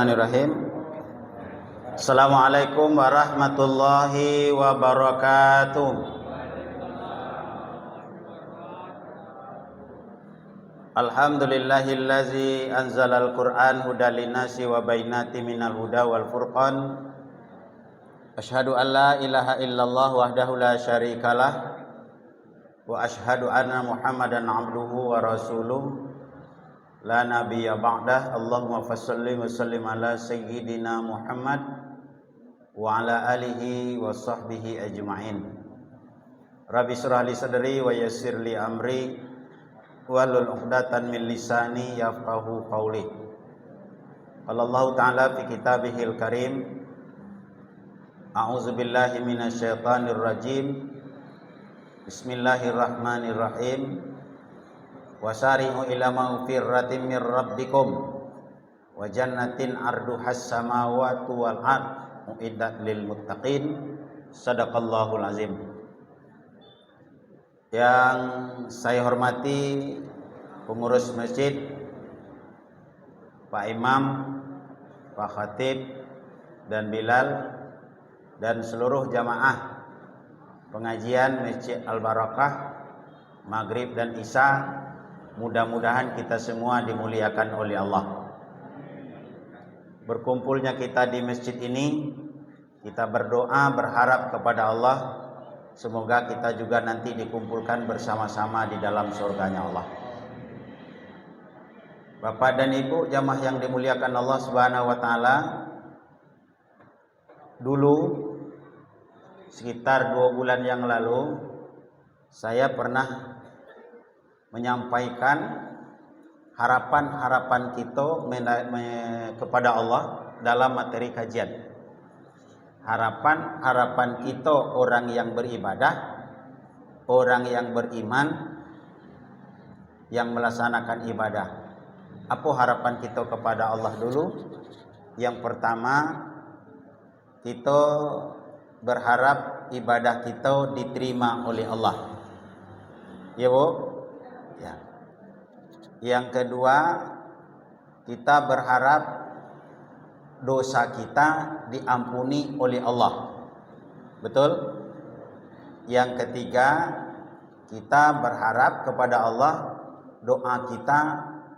Bismillahirrahmanirrahim. Assalamualaikum warahmatullahi wabarakatuh. Alhamdulillahillazi anzalal Qur'an hudal linnasi wa bainati minal huda wal furqan. Asyhadu an la ilaha illallah wahdahu la syarikalah wa asyhadu anna Muhammadan abduhu wa rasuluh. La nabiyya ba'dah. Allahumma fassalli wa sallim ala sayyidina Muhammad wa ala alihi wa sahbihi ajma'in. Rabbi shrah li sadri wa yassir li amri wahlul 'uqdatam min lisani yafqahu qawli. Qala Allah ta'ala fi kitabihil karim, a'udzu billahi minasyaitonir rajim. Bismillahirrahmanirrahim. Wasari'u ila maghfiratin mir rabbikum wa jannatin arduhas samawati wal ard uiddat lil muttaqin. Shadaqallahul azim. Yang saya hormati pengurus masjid, Pak Imam, Pak Khatib dan Bilal, dan seluruh jamaah pengajian Masjid Al-Barakah Maghrib dan Isya. Mudah-mudahan kita semua dimuliakan oleh Allah. Berkumpulnya kita di masjid ini, kita berdoa berharap kepada Allah, semoga kita juga nanti dikumpulkan bersama-sama di dalam surganya Allah. Bapak dan Ibu jamaah yang dimuliakan Allah Subhanahu wa taala, dulu sekitar 2 bulan yang lalu saya pernah menyampaikan harapan-harapan kita kepada Allah dalam materi kajian. Harapan-harapan kita orang yang beribadah, orang yang beriman, yang melaksanakan ibadah. Apa harapan kita kepada Allah dulu? Yang pertama, kita berharap ibadah kita diterima oleh Allah. Ya Bu? Ya. Yang kedua, kita berharap dosa kita diampuni oleh Allah. Betul? Yang ketiga, kita berharap kepada Allah doa kita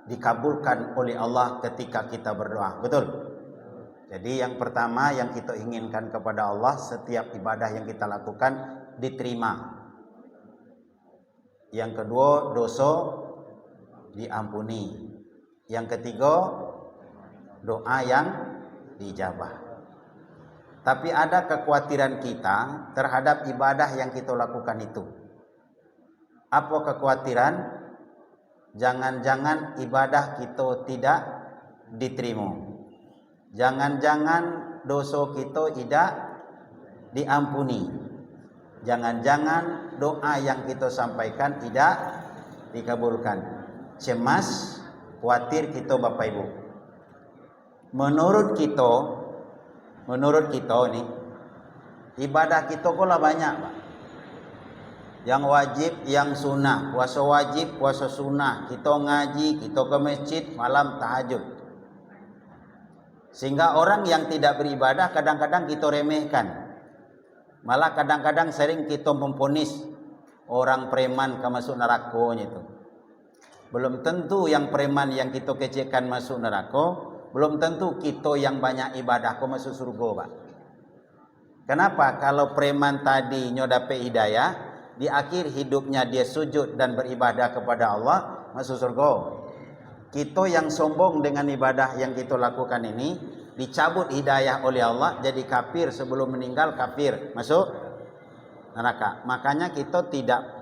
dikabulkan oleh Allah ketika kita berdoa. Betul? Jadi yang pertama yang kita inginkan kepada Allah, setiap ibadah yang kita lakukan diterima. Yang kedua, dosa diampuni. Yang ketiga, doa yang dijabah. Tapi ada kekhawatiran kita terhadap ibadah yang kita lakukan itu. Apa kekhawatiran? Jangan-jangan ibadah kita tidak diterima. Jangan-jangan dosa kita tidak diampuni. Jangan-jangan doa yang kita sampaikan tidak dikabulkan. Cemas, khawatir kita Bapak Ibu. Menurut kita nih, ibadah kita kok lah banyak, Pak. Yang wajib, yang sunnah, puasa wajib, puasa sunnah, kita ngaji, kita ke masjid, malam tahajud. Sehingga orang yang tidak beribadah kadang-kadang kita remehkan. Malah kadang-kadang sering kita memponis orang preman ke masuk neraka itu. Belum tentu yang preman yang kita kecilkan masuk neraka, belum tentu kita yang banyak ibadah ke masuk surga, Pak. Kenapa? Kalau preman tadi nyodape hidayah, di akhir hidupnya dia sujud dan beribadah kepada Allah, masuk surga. Kita yang sombong dengan ibadah yang kita lakukan ini, dicabut hidayah oleh Allah, jadi kafir, sebelum meninggal kafir, masuk neraka. Makanya kita tidak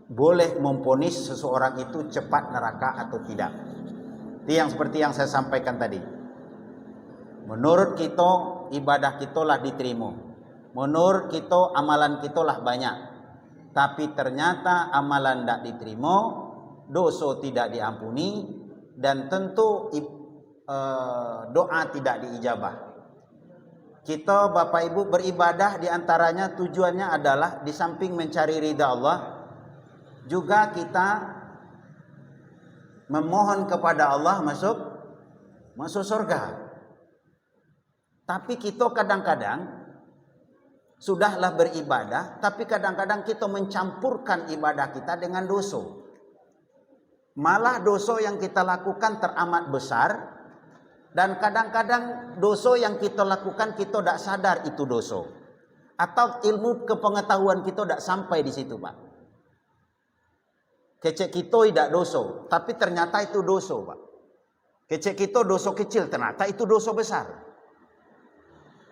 boleh memvonis seseorang itu cepat neraka atau tidak. Itu yang seperti yang saya sampaikan tadi. Menurut kita ibadah kita lah diterima. Menurut kita amalan kita lah banyak. Tapi ternyata amalan tidak diterima, dosa tidak diampuni, dan tentu doa tidak diijabah. Kita Bapak Ibu beribadah diantaranya tujuannya adalah di samping mencari ridha Allah, juga kita memohon kepada Allah masuk masuk surga. Tapi kita kadang-kadang sudahlah beribadah, tapi kadang-kadang kita mencampurkan ibadah kita dengan dosa. Malah dosa yang kita lakukan teramat besar, dan kadang-kadang dosa yang kita lakukan kita tidak sadar itu dosa. Atau ilmu kepengetahuan kita tidak sampai di situ, Pak. Kecek kita tidak dosa, tapi ternyata itu dosa, Pak. Kecek kita dosa kecil, ternyata itu dosa besar.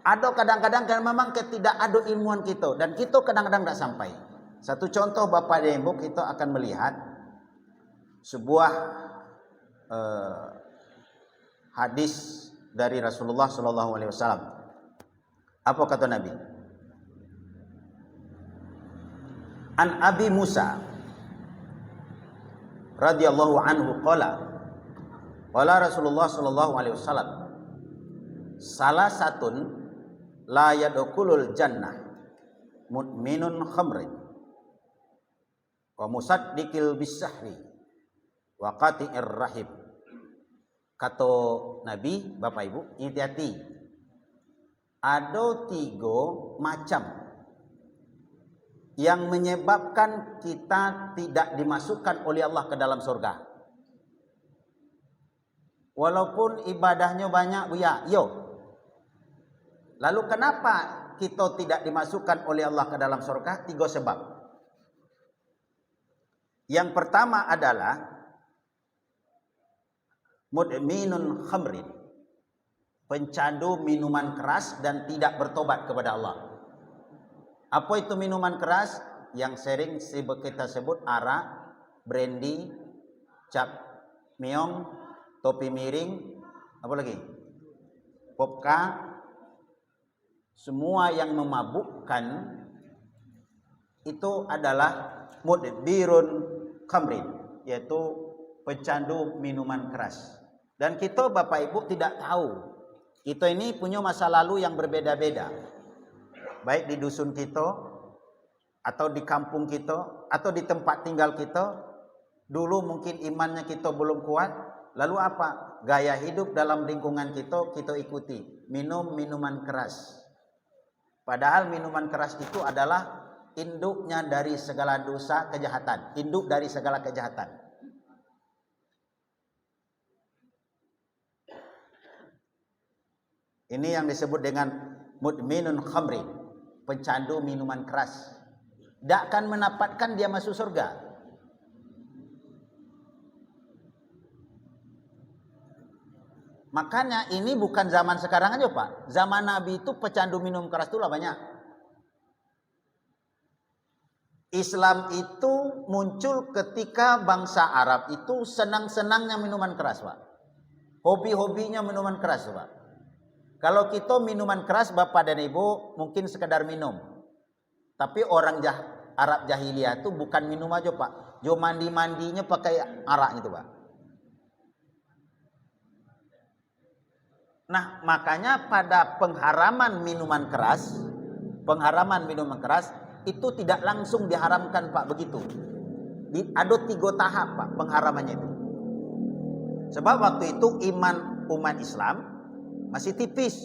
Ada kadang-kadang kan memang tidak ada ilmuwan kita, dan kita kadang-kadang tidak sampai. Satu contoh Bapak dan Ibu, kita akan melihat sebuah hadis dari Rasulullah SAW. Apa kata Nabi? An Abi Musa radhiyallahu anhu qala Rasulullah SAW, salah satun la yadkhulul jannah mudminun khamrin wa musaddiqil bisahri wa qati'ir rahim. Kata Nabi, Bapak Ibu, hati-hati. Ada 3 macam yang menyebabkan kita tidak dimasukkan oleh Allah ke dalam surga. Walaupun ibadahnya banyak, buya, yo. Lalu kenapa kita tidak dimasukkan oleh Allah ke dalam surga? 3 sebab. Yang pertama adalah mudminun khamrin, pencandu minuman keras dan tidak bertobat kepada Allah. Apa itu minuman keras? Yang sering kita sebut arak, brandy, cap meong, topi miring, apa lagi? Vodka. Semua yang memabukkan itu adalah mudbirun khamrin, yaitu pecandu minuman keras. Dan kita Bapak Ibu tidak tahu. Kita ini punya masa lalu yang berbeda-beda. Baik di dusun kita, atau di kampung kita, atau di tempat tinggal kita. Dulu mungkin imannya kita belum kuat. Lalu apa? Gaya hidup dalam lingkungan kita ikuti. Minum minuman keras. Padahal minuman keras itu adalah induknya dari segala dosa kejahatan. Induk dari segala kejahatan. Ini yang disebut dengan mudminun khamrin, pencandu minuman keras. Tidak akan mendapatkan dia masuk surga. Makanya ini bukan zaman sekarang aja, Pak. Zaman Nabi itu pecandu minum keras itu lah banyak. Islam itu muncul ketika bangsa Arab itu senang-senangnya minuman keras, Pak. Hobi-hobinya minuman keras, Pak. Kalau kita minuman keras, Bapak dan Ibu mungkin sekedar minum. Tapi orang Arab jahiliyah itu bukan minum aja, Pak. Jo mandi-mandinya pakai arak itu, Pak. Nah, makanya pada pengharaman minuman keras itu tidak langsung diharamkan, Pak, begitu. Ada 3 tahap, Pak, pengharamannya itu. Sebab waktu itu iman umat Islam masih tipis,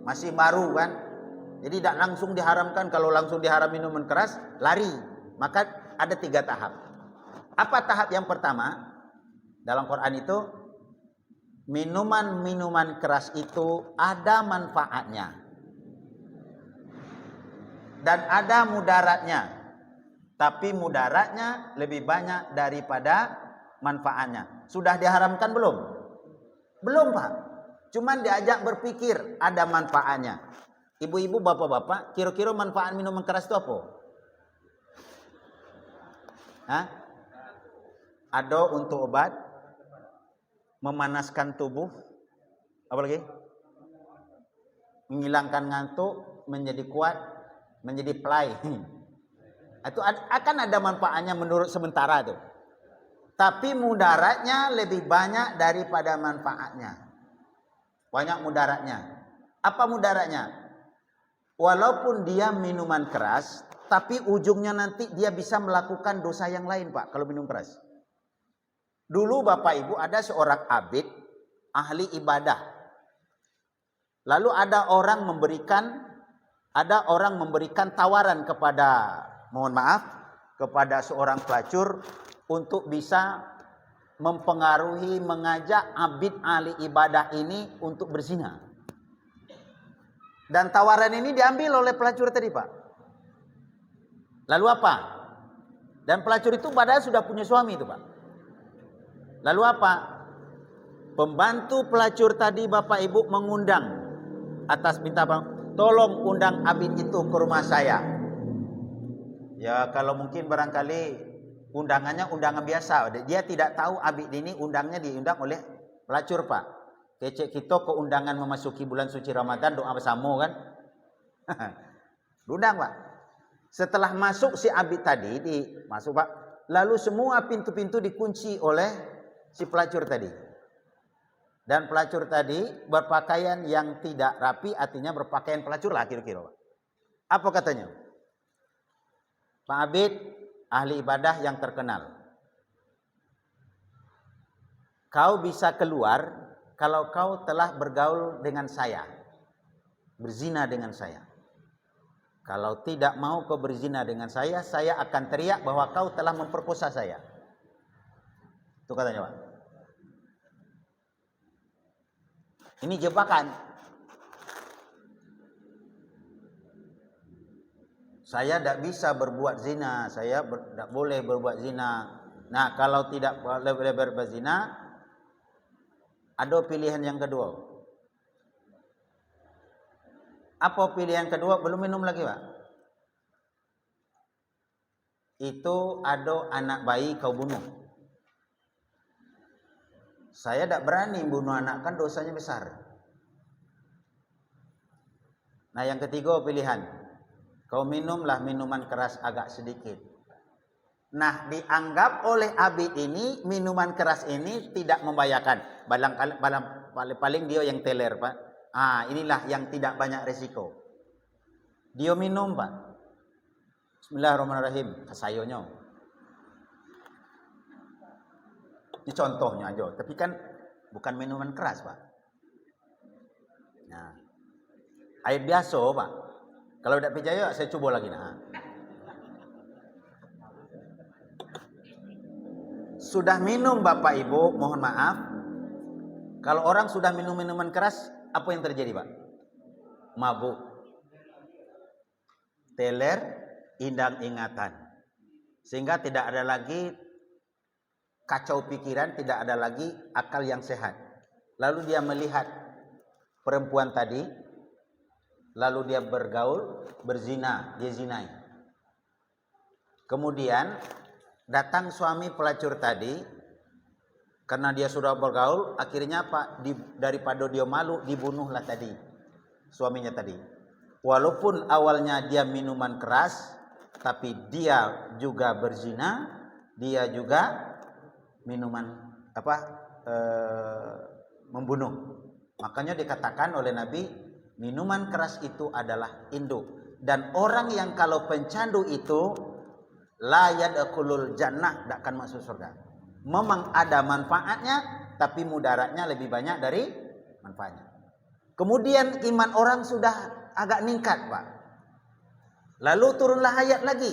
masih baru kan. Jadi tidak langsung diharamkan. Kalau langsung diharam minuman keras, lari. Maka ada 3 tahap. Apa tahap yang pertama? Dalam Quran itu, minuman-minuman keras itu ada manfaatnya dan ada mudaratnya, tapi mudaratnya lebih banyak daripada manfaatnya. Sudah diharamkan belum? Belum, Pak. Cuman diajak berpikir ada manfaatnya. Ibu-ibu, bapak-bapak, kira-kira manfaat minuman keras itu apa? Hah? Ada untuk obat, memanaskan tubuh, apa lagi? Menghilangkan ngantuk, menjadi kuat, menjadi pelai. Itu akan ada manfaatnya menurut sementara itu. Tapi mudaratnya lebih banyak daripada manfaatnya. Banyak mudaratnya. Apa mudaratnya? Walaupun dia minuman keras, tapi ujungnya nanti dia bisa melakukan dosa yang lain, Pak, kalau minum keras. Dulu Bapak Ibu ada seorang abid ahli ibadah. Lalu ada orang memberikan tawaran kepada, mohon maaf, kepada seorang pelacur untuk bisa mempengaruhi, mengajak abid ahli ibadah ini untuk berzina. Dan tawaran ini diambil oleh pelacur tadi, Pak. Lalu apa? Dan pelacur itu padahal sudah punya suami itu, Pak. Lalu apa? Pembantu pelacur tadi, Bapak Ibu, mengundang atas minta bang, tolong undang abid itu ke rumah saya. Ya kalau mungkin barangkali undangannya undangan biasa. Dia tidak tahu abid ini diundang oleh pelacur, Pak. Kecek kita ke undangan memasuki bulan suci Ramadan, doa bersama kan. Undang, Pak. Setelah masuk si abid tadi, masuk, Pak. Lalu semua pintu-pintu dikunci oleh si pelacur tadi. Dan pelacur tadi berpakaian yang tidak rapi, artinya berpakaian pelacur lah kira-kira. Apa katanya? Pak Abid, ahli ibadah yang terkenal. Kau bisa keluar kalau kau telah bergaul dengan saya. Berzina dengan saya. Kalau tidak mau kau berzina dengan saya akan teriak bahwa kau telah memperkosa saya. Itu katanya, Pak. Ini jebakan. Saya tidak bisa berbuat zina, saya tidak boleh berbuat zina. Nah, kalau tidak boleh berbuat zina, ada pilihan yang kedua. Apa pilihan kedua? Belum minum lagi, Pak. Itu ada anak bayi kau bunuh. Saya tidak berani bunuh anak, kan dosanya besar. Nah, yang ketiga pilihan. Kau minumlah minuman keras agak sedikit. Nah, dianggap oleh abid ini minuman keras ini tidak membahayakan. Paling dia yang teler, Pak. Inilah yang tidak banyak resiko. Dia minum, Pak. Bismillahirrahmanirrahim. Kasayonya. Ini contohnya aja, tapi kan bukan minuman keras, Pak. Nah, air biasa, Pak. Kalau tidak percaya, saya coba lagi. Nah, sudah minum, Bapak Ibu, mohon maaf. Kalau orang sudah minum minuman keras, apa yang terjadi, Pak? Mabuk, teler, indang ingatan, sehingga tidak ada lagi kacau pikiran, tidak ada lagi akal yang sehat. Lalu dia melihat perempuan tadi, lalu dia bergaul, berzina, dia zinai. Kemudian datang suami pelacur tadi, karena dia sudah bergaul, akhirnya apa? Daripada dia malu, dibunuhlah tadi suaminya tadi. Walaupun awalnya dia minuman keras, tapi dia juga berzina, dia juga minuman membunuh. Makanya dikatakan oleh Nabi, minuman keras itu adalah induk. Dan orang yang kalau pencandu itu la yadkhulul jannah, tidak akan masuk surga. Memang ada manfaatnya, tapi mudaratnya lebih banyak dari manfaatnya. Kemudian iman orang sudah agak ningkat, Pak. Lalu turunlah ayat lagi.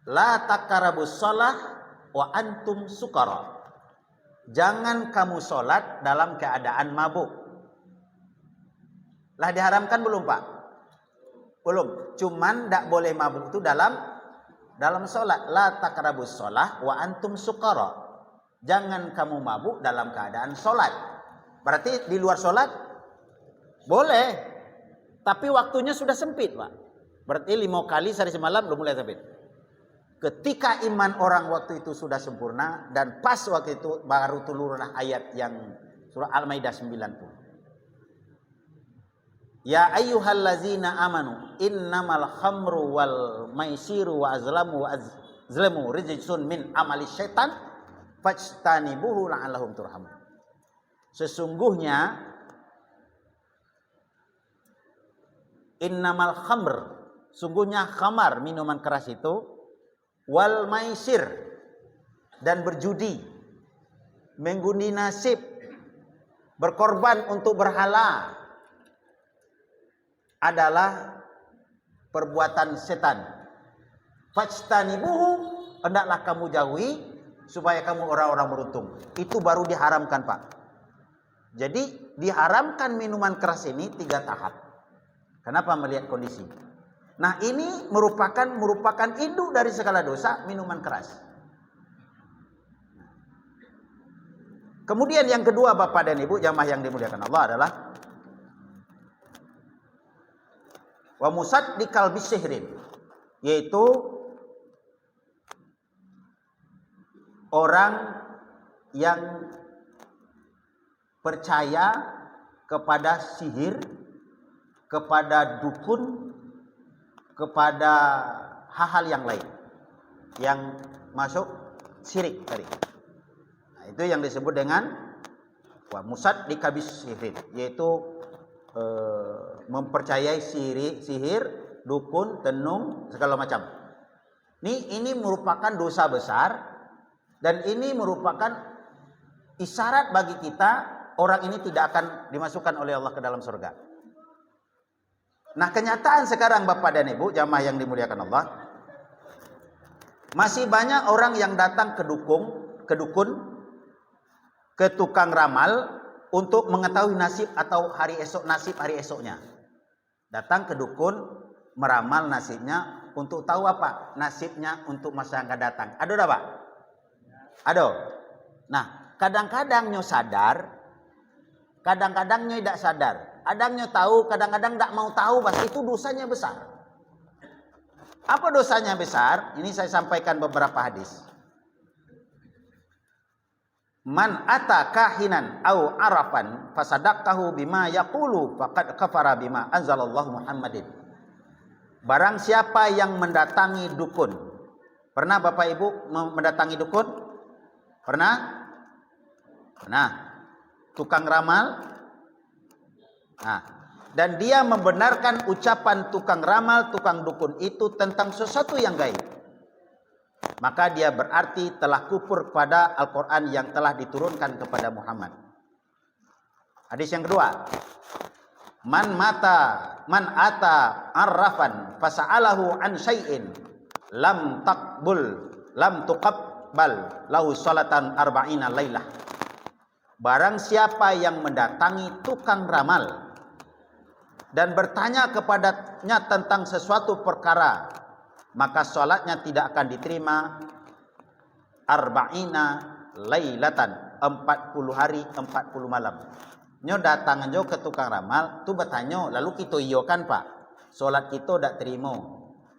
La takarabus shalah wa antum sukara. Jangan kamu sholat dalam keadaan mabuk. Lah diharamkan belum, Pak? Belum. Cuman tidak boleh mabuk itu dalam sholat. La takrabus sholah wa antum sukara. Jangan kamu mabuk dalam keadaan sholat. Berarti di luar sholat boleh, tapi waktunya sudah sempit, Pak. Berarti 5 kali sehari semalam belum mulai sempit. Ketika iman orang waktu itu sudah sempurna, dan pas waktu itu baru turunlah ayat yang surah Al-Maidah 90. Ya ayyuhallazina amanu innamal khamru wal maisiru wa azlamu rijsun min amali syaitan fajtanibuhu la'allahum turhamun. Sesungguhnya innamal khamr, sungguhnya khamar, minuman keras itu, wal maisir, dan berjudi. mengundi nasib, berkorban untuk berhala adalah perbuatan setan. Fajtanibuhu, hendaklah kamu jauhi supaya kamu orang-orang beruntung. Itu baru diharamkan, Pak. Jadi diharamkan minuman keras ini 3 tahap. Kenapa? Melihat kondisi. Nah, ini merupakan induk dari segala dosa, minuman keras. Kemudian yang kedua, Bapak dan Ibu jamaah yang dimuliakan Allah, adalah wa musaddiqal bisihrin, yaitu orang yang percaya kepada sihir, kepada dukun, kepada hal-hal yang lain yang masuk syirik tadi. Nah, itu yang disebut dengan wa musaddiqal bisihrin, yaitu mempercayai sihir, dukun, tenung, segala macam. Ini merupakan dosa besar, dan ini merupakan isyarat bagi kita orang ini tidak akan dimasukkan oleh Allah ke dalam surga. Nah, kenyataan sekarang Bapak dan Ibu jamaah yang dimuliakan Allah, masih banyak orang yang datang ke dukun, ke tukang ramal untuk mengetahui nasib atau nasib hari esoknya. Datang ke dukun, meramal nasibnya untuk tahu apa? Nasibnya untuk masa yang akan datang. Ada enggak, Pak? Ada. Nah, kadang-kadang nyo sadar, kadang-kadang nyo tidak sadar. Kadang nyo tahu, kadang-kadang tidak mau tahu, bahas itu dosanya besar. Apa dosanya besar? Ini saya sampaikan beberapa hadis. Man ata kahinan au arafan fasadaqahu bima yaqulu faqad kafara bima anzalallahu Muhammadin. Barang siapa yang mendatangi dukun. Pernah Bapak Ibu mendatangi dukun? Pernah? Pernah. Tukang ramal? Nah, dan dia membenarkan ucapan tukang ramal, tukang dukun itu tentang sesuatu yang gaib, maka dia berarti telah kufur kepada Al-Quran yang telah diturunkan kepada Muhammad. Hadis yang kedua, man ata arrafan fasa'alahu an syai'in lam tuqabbal lahu salatan arba'ina lailah. Barang siapa yang mendatangi tukang ramal dan bertanya kepadanya tentang sesuatu perkara, maka sholatnya tidak akan diterima arba'ina lailatan, 40 hari 40 malam. Nyo datang nyo ke tukang ramal, tu bertanya, lalu kita iyo kan Pak, sholat kita tidak terima.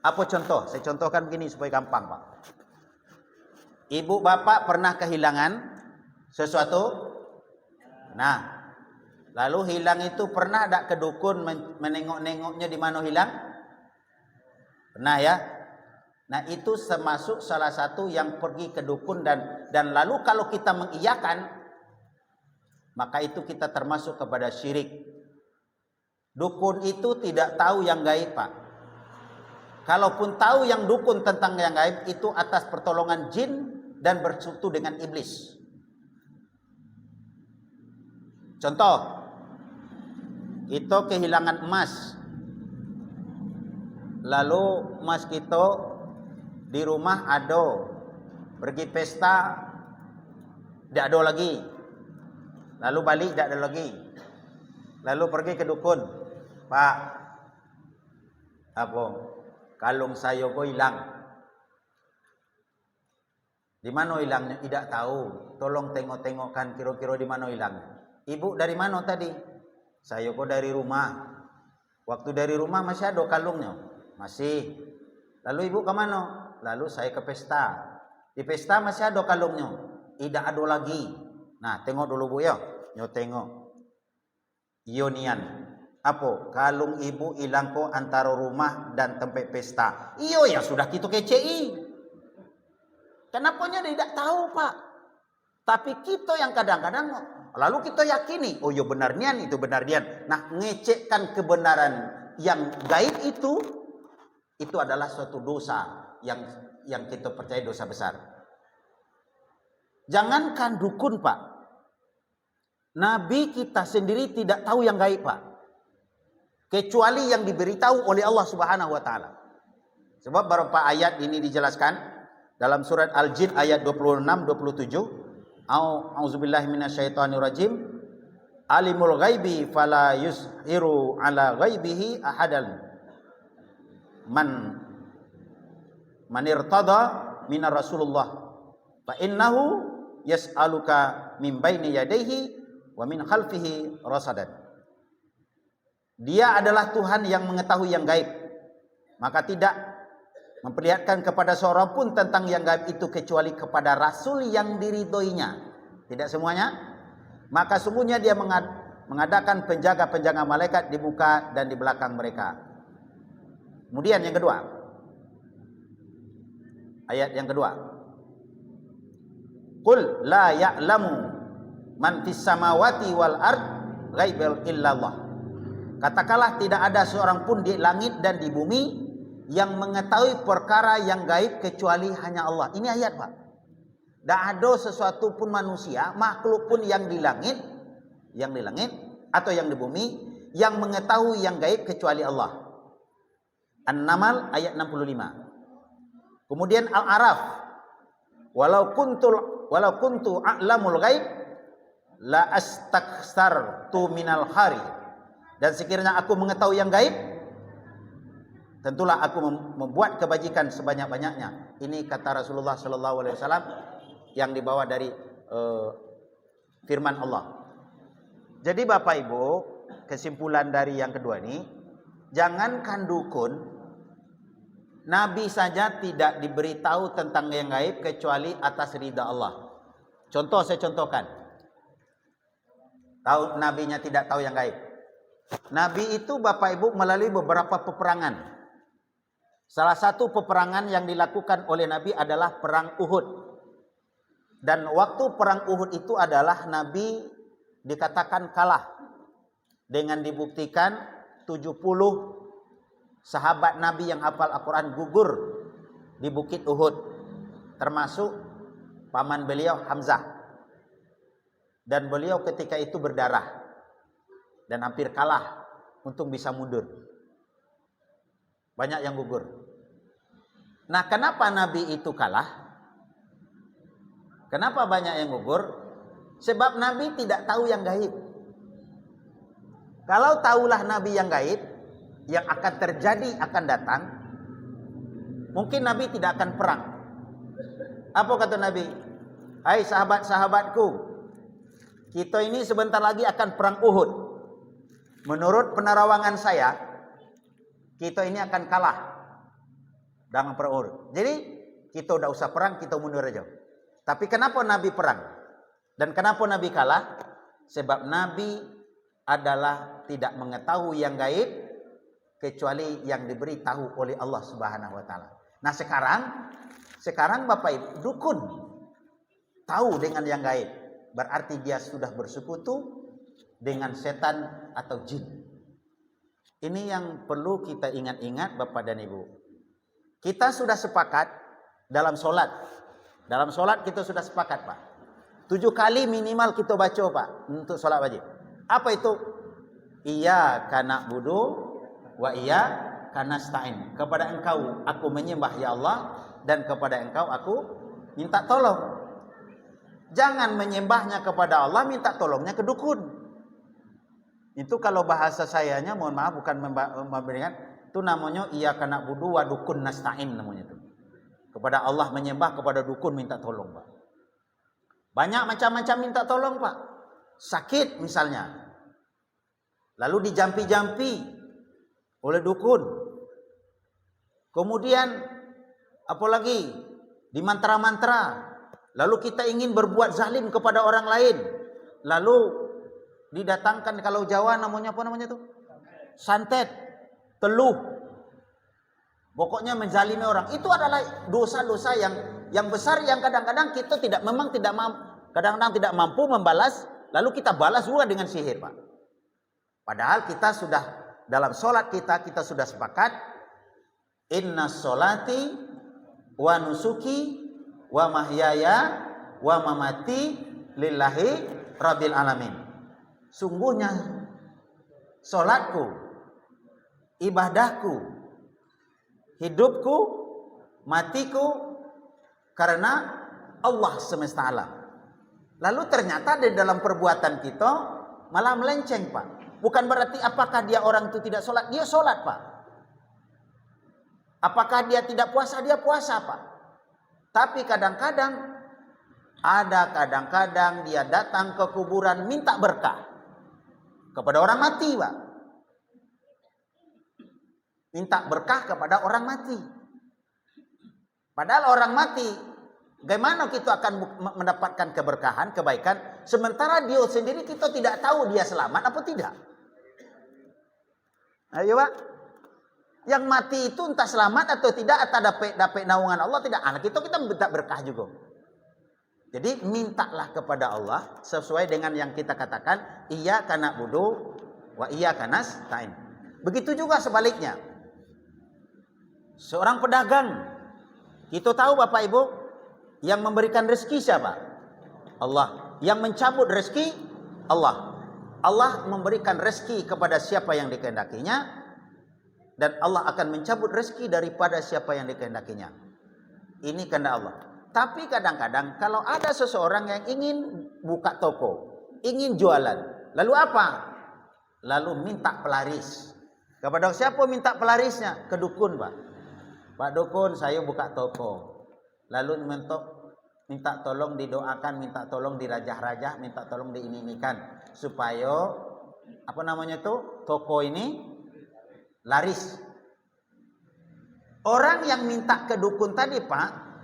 Apa contoh? Saya contohkan begini supaya gampang Pak. Ibu bapak pernah kehilangan sesuatu? Nah, lalu hilang itu pernah tak ke dukun menengok-nengoknya di mana hilang? Pernah ya? Nah, itu termasuk salah satu yang pergi ke dukun, dan lalu kalau kita mengiyakan, maka itu kita termasuk kepada syirik. Dukun itu tidak tahu yang gaib Pak. Kalaupun tahu yang dukun tentang yang gaib, itu atas pertolongan jin dan bersekutu dengan iblis. Contoh, kita kehilangan emas. Lalu emas kita di rumah ada, pergi pesta tidak ada lagi, lalu balik tidak ada lagi, lalu pergi ke dukun, Pak, apa kalung saya kok hilang? Di mana hilangnya? Tidak tahu. Tolong tengok-tengokkan kira-kira di mana hilangnya. Ibu dari mana tadi? Saya kok dari rumah. Waktu dari rumah masih ada kalungnya? Masih. Lalu ibu ke mana? Lalu saya ke pesta. Di pesta masih ada kalungnya? Tidak ada lagi. Nah, tengok dulu Bu ya. Yo tengok. Ionian. Apa? Kalung ibu hilang kok antara rumah dan tempat pesta. Iyo ya sudah kita kecei. Kenapanya tidak tahu Pak? Tapi kita yang kadang-kadang lalu kita yakini, oh ya benar nian, itu benar nian. Nah, ngecekkan kebenaran yang gaib itu adalah suatu dosa yang kita percaya dosa besar. Jangankan dukun, Pak. Nabi kita sendiri tidak tahu yang gaib, Pak. Kecuali yang diberitahu oleh Allah Subhanahu wa taala. Sebab beberapa ayat ini dijelaskan dalam surat Al-Jin ayat 26 27. A'udzubillahi minasyaitonirrajim. Alimul ghaibi fala yuzhiru ala ghaibihi ahadan. Man irtada minar Rasulullah fa innahu yas'aluka min baini yadayhi wa min khalfihi rasadan. Dia adalah Tuhan yang mengetahui yang gaib, maka tidak memperlihatkan kepada seorang pun tentang yang gaib itu kecuali kepada Rasul yang diridhoinya. Tidak semuanya. Maka sungguhnya dia mengadakan penjaga-penjaga malaikat di muka dan di belakang mereka. Kemudian yang kedua, ayat yang kedua, qul la ya'lamu man fis samawati wal ard ghaibal illallah. Katakanlah tidak ada seorang pun di langit dan di bumi yang mengetahui perkara yang gaib kecuali hanya Allah. Ini ayat, Pak. Tidak ada sesuatu pun manusia, makhluk pun yang di langit atau yang di bumi yang mengetahui yang gaib kecuali Allah. An-Naml ayat 65. Kemudian Al-A'raf, walau kuntu a'lamul ghaib la astaksartu minal khari. Dan sekiranya aku mengetahui yang gaib, tentulah aku membuat kebajikan sebanyak-banyaknya. Ini kata Rasulullah sallallahu alaihi wasallam yang dibawa dari firman Allah. Jadi Bapak Ibu, kesimpulan dari yang kedua ini, jangankan dukun, Nabi saja tidak diberitahu tentang yang gaib kecuali atas ridha Allah. Contoh, saya contohkan. Tahu nabinya tidak tahu yang gaib. Nabi itu Bapak Ibu melalui beberapa peperangan. Salah satu peperangan yang dilakukan oleh Nabi adalah perang Uhud. Dan waktu perang Uhud itu adalah Nabi dikatakan kalah. Dengan dibuktikan 70 sahabat Nabi yang hafal Al-Quran gugur di Bukit Uhud. Termasuk paman beliau Hamzah. Dan beliau ketika itu berdarah. Dan hampir kalah untuk bisa mundur. Banyak yang gugur. Nah, kenapa Nabi itu kalah? Kenapa banyak yang gugur? Sebab Nabi tidak tahu yang gaib. Kalau tahulah Nabi yang gaib, yang akan terjadi akan datang, mungkin Nabi tidak akan perang. Apa kata Nabi? Hai sahabat-sahabatku, kita ini sebentar lagi akan perang Uhud. Menurut penerawangan saya, kita ini akan kalah dengan perang Uhud. Jadi kita udah usah perang, kita mundur aja. Tapi kenapa Nabi perang? Dan kenapa Nabi kalah? Sebab Nabi adalah tidak mengetahui yang gaib kecuali yang diberitahu oleh Allah Subhanahu wa taala. Nah, sekarang Bapak Ibu, dukun tahu dengan yang gaib, berarti dia sudah bersekutu dengan setan atau jin. Ini yang perlu kita ingat-ingat Bapak dan Ibu. Kita sudah sepakat dalam sholat. Dalam sholat kita sudah sepakat, Pak. 7 kali minimal kita baca, Pak, untuk sholat wajib. Apa itu? Iyyaka na'budu wa iyyaka nasta'in. Kepada Engkau aku menyembah ya Allah, dan kepada Engkau aku minta tolong. Jangan menyembahnya kepada Allah, minta tolongnya ke dukun. Itu kalau bahasa sayanya, mohon maaf, bukan memberikan, itu namanya iyyaka na'budu wa dukun nasta'in namanya itu. Kepada Allah menyembah, kepada dukun minta tolong, Pak. Banyak macam-macam minta tolong, Pak. Sakit misalnya, lalu dijampi-jampi oleh dukun. Kemudian apalagi dimantra-mantra. Lalu kita ingin berbuat zalim kepada orang lain. Lalu didatangkan, kalau Jawa namanya apa namanya tuh? Santet, teluh. Pokoknya menzalimi orang. Itu adalah dosa-dosa yang besar yang kadang-kadang kita kadang-kadang tidak mampu membalas, lalu kita balas juga dengan sihir, Pak. Padahal kita sudah dalam sholat kita sudah sepakat, inna sholati wa nusuki wa mahyaya wa mamati lillahi rabbil alamin. Sungguhnya salatku, ibadahku, hidupku, matiku karena Allah semesta alam. Lalu ternyata di dalam perbuatan kita malah melenceng, Pak. Bukan berarti apakah dia orang itu tidak sholat, dia sholat, Pak. Apakah dia tidak puasa, dia puasa, Pak. Tapi kadang-kadang dia datang ke kuburan minta berkah kepada orang mati, Pak. Minta berkah kepada orang mati. Padahal orang mati, bagaimana kita akan mendapatkan keberkahan, kebaikan, sementara dia sendiri kita tidak tahu dia selamat atau tidak. Ayo, Pak. Yang mati itu entah selamat atau tidak, atau dapat naungan Allah tidak. Anak kita minta berkah juga. Jadi mintalah kepada Allah sesuai dengan yang kita katakan, iyyaka na'budu wa iyyaka nasta'in. Begitu juga sebaliknya. Seorang pedagang, kita tahu Bapak Ibu, yang memberikan rezeki siapa? Allah. Yang mencabut rezeki Allah. Allah memberikan rezeki kepada siapa yang dikehendakinya, dan Allah akan mencabut rezeki daripada siapa yang dikehendakinya. Ini kehendak Allah. Tapi kadang-kadang kalau ada seseorang yang ingin buka toko, ingin jualan, lalu apa? Lalu minta pelaris. Kepada siapa minta pelarisnya? Ke dukun, Pak. Pak dukun, saya buka toko. Lalu minta tolong didoakan, minta tolong dirajah-rajah, minta tolong diinikan supaya toko ini laris. Orang yang minta ke dukun tadi, Pak,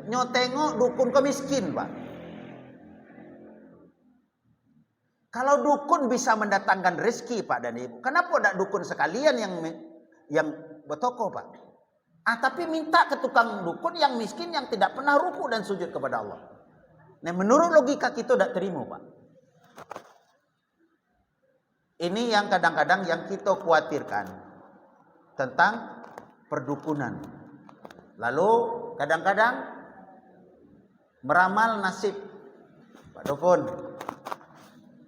nyotengok dukun ke miskin, Pak. Kalau dukun bisa mendatangkan rezeki, Pak dan Ibu, kenapa tidak dukun sekalian yang bertoko, Pak? Tapi minta ke tukang dukun yang miskin, yang tidak pernah ruku dan sujud kepada Allah. Nah, menurut logika kita tidak terima, Pak. Ini yang kadang-kadang yang kita khawatirkan tentang perdukunan. Lalu kadang-kadang meramal nasib. Pak dukun,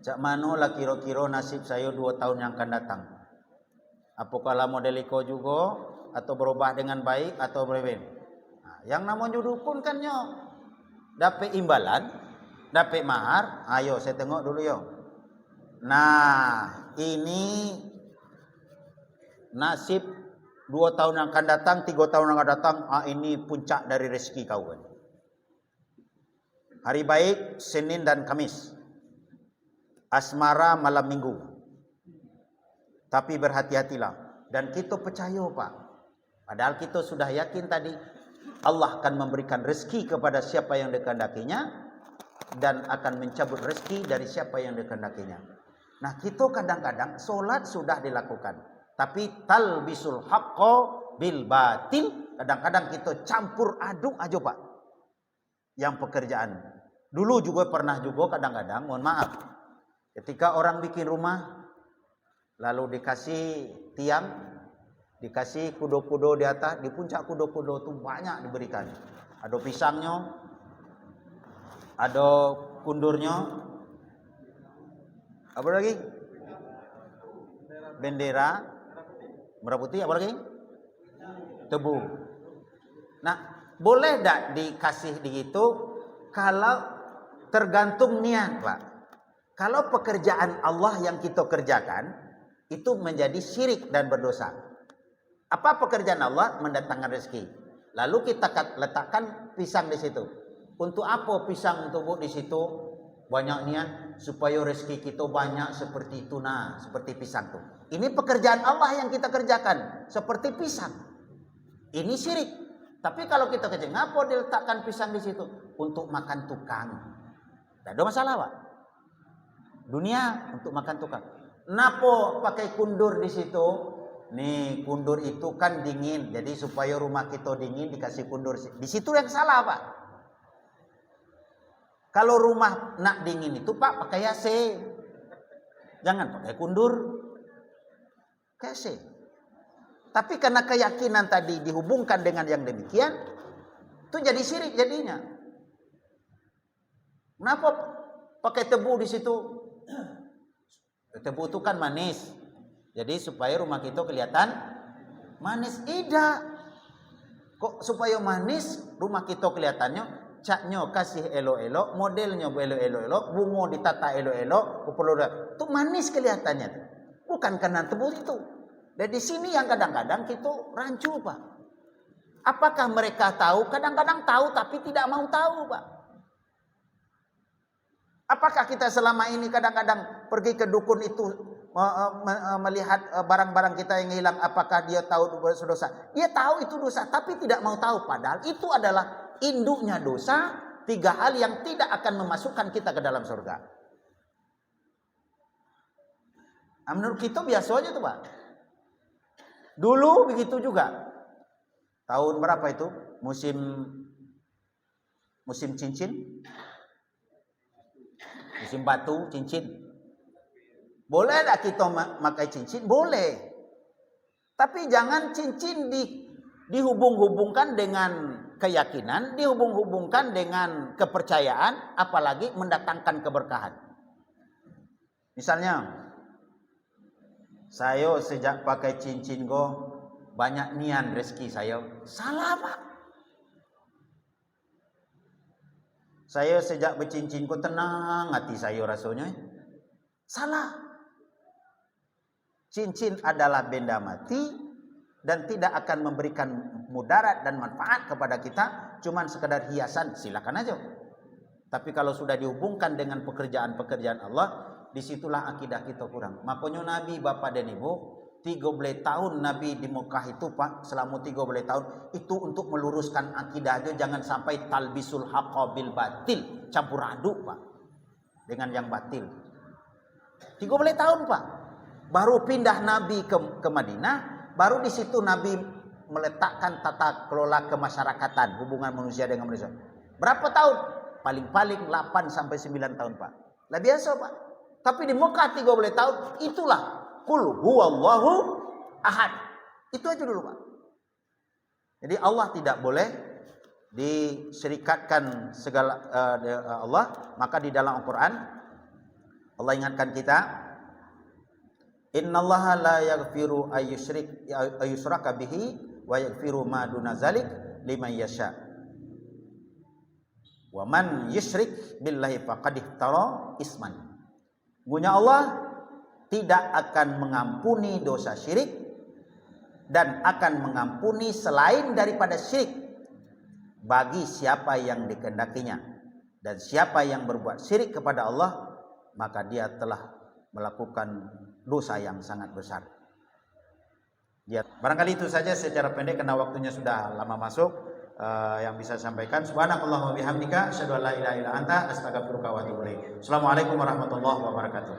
cak mano lah kira-kira nasib saya 2 tahun yang akan datang. Apakah model iko juga, atau berubah dengan baik atau berbeda. Nah, yang namanya dukun kan dapat imbalan, dapat mahar. Ayo saya tengok dulu yo. Nah, ini nasib 2 tahun yang akan datang, 3 tahun yang akan datang. Ini puncak dari rezeki kau. Hari baik Senin dan Kamis. Asmara malam Minggu. Tapi berhati-hatilah. Dan kita percaya, Pak. Padahal kita sudah yakin tadi Allah akan memberikan rezeki kepada siapa yang dikehendakinya dan akan mencabut rezeki dari siapa yang dikehendakinya. Nah, kita kadang-kadang solat sudah dilakukan, tapi talbisul haqqo bil batil, kadang-kadang kita campur aduk aja, Pak. Yang pekerjaan. Dulu juga pernah juga kadang-kadang, mohon maaf, ketika orang bikin rumah lalu dikasih tiang, dikasih kudo-kudo di atas, di puncak kudo-kudo itu banyak diberikan. Ada pisangnya, ada kundurnya, apa lagi? Bendera, merah putih, apa lagi? Tebu. Nah, boleh tak dikasih begitu? Kalau tergantung niat, Pak. Kalau pekerjaan Allah yang kita kerjakan, itu menjadi syirik dan berdosa. Apa pekerjaan Allah? Mendatangkan rezeki. Lalu kita letakkan pisang di situ. Untuk apa pisang untuk di situ? Banyak niat supaya rezeki kita banyak seperti tuna, seperti pisang tuh. Ini pekerjaan Allah yang kita kerjakan seperti pisang. Ini syirik. Tapi kalau kita kerja, ngapa diletakkan pisang di situ? Untuk makan tukang. Tidak ada masalah, Pak. Dunia untuk makan tukang. Kenapa pakai kundur di situ? Nih, kundur itu kan dingin. Jadi supaya rumah kita dingin dikasih kundur. Di situ yang salah, Pak. Kalau rumah nak dingin itu, Pak, pakai AC. Jangan pakai kundur. Pakai AC. Tapi karena keyakinan tadi dihubungkan dengan yang demikian, itu jadi syirik jadinya. Kenapa pakai tebu di situ? Tebu itu kan manis. Jadi supaya rumah kita kelihatan manis. Tidak. Kok supaya manis rumah kita kelihatannya, catnya kasih elok-elok, modelnya elok-elok, bunga ditata elok-elok, itu manis kelihatannya. Bukan karena tebu itu. Dan di sini yang kadang-kadang kita rancu, Pak. Apakah mereka tahu? Kadang-kadang tahu tapi tidak mau tahu, Pak. Apakah kita selama ini kadang-kadang pergi ke dukun itu melihat barang-barang kita yang hilang, apakah dia tahu dosa? Dia tahu itu dosa tapi tidak mau tahu, padahal itu adalah induknya dosa, 3 hal yang tidak akan memasukkan kita ke dalam surga. Menurut kita biasa aja tuh, Pak. Dulu begitu juga. Tahun berapa itu? Musim cincin? Musim batu, cincin. Boleh tak kita pakai cincin? Boleh. Tapi jangan cincin dihubung-hubungkan dengan keyakinan, dihubung-hubungkan dengan kepercayaan, apalagi mendatangkan keberkahan. Misalnya, saya sejak pakai cincin banyak nian rezeki saya. Salah, Pak. Saya sejak bercincin tenang hati saya rasanya. Salah. Cincin adalah benda mati dan tidak akan memberikan mudarat dan manfaat kepada kita, cuman sekedar hiasan, silakan aja. Tapi kalau sudah dihubungkan dengan pekerjaan-pekerjaan Allah, disitulah akidah kita kurang. Makanya Nabi, Bapak dan Ibu, 13 tahun Nabi di Mekah itu, Pak, selama 13 tahun itu untuk meluruskan akidah aja, jangan sampai talbisul haqqa bil batil, campur aduk, Pak, dengan yang batil. 13 tahun, Pak. Baru pindah Nabi ke Madinah, baru di situ Nabi meletakkan tata kelola kemasyarakatan, hubungan manusia dengan manusia. Berapa tahun? Paling-paling 8 sampai 9 tahun, Pak. Lah biasa, Pak. Tapi di Mekah 13 tahun, itulah Qul huwallahu ahad. Itu aja dulu, Pak. Jadi Allah tidak boleh disyirikatkan segala Allah. Maka di dalam Al-Quran Allah ingatkan kita, innallaha la yaghfiru ayyushraka bihi wa yaghfiru ma duna zalik liman yasha. Wa man yusyrik billahi faqad ihtara isman. Gunya Allah tidak akan mengampuni dosa syirik dan akan mengampuni selain daripada syirik bagi siapa yang dikehendakinya. Dan siapa yang berbuat syirik kepada Allah, maka dia telah melakukan dosa yang sangat besar. Ya, barangkali itu saja secara pendek karena waktunya sudah lama masuk yang bisa sampaikan. Subhanakallahumma wa bihamdika asyhadu an la ilaha illa anta astaghfiruka wa atubu ilaik. Assalamualaikum warahmatullahi wabarakatuh.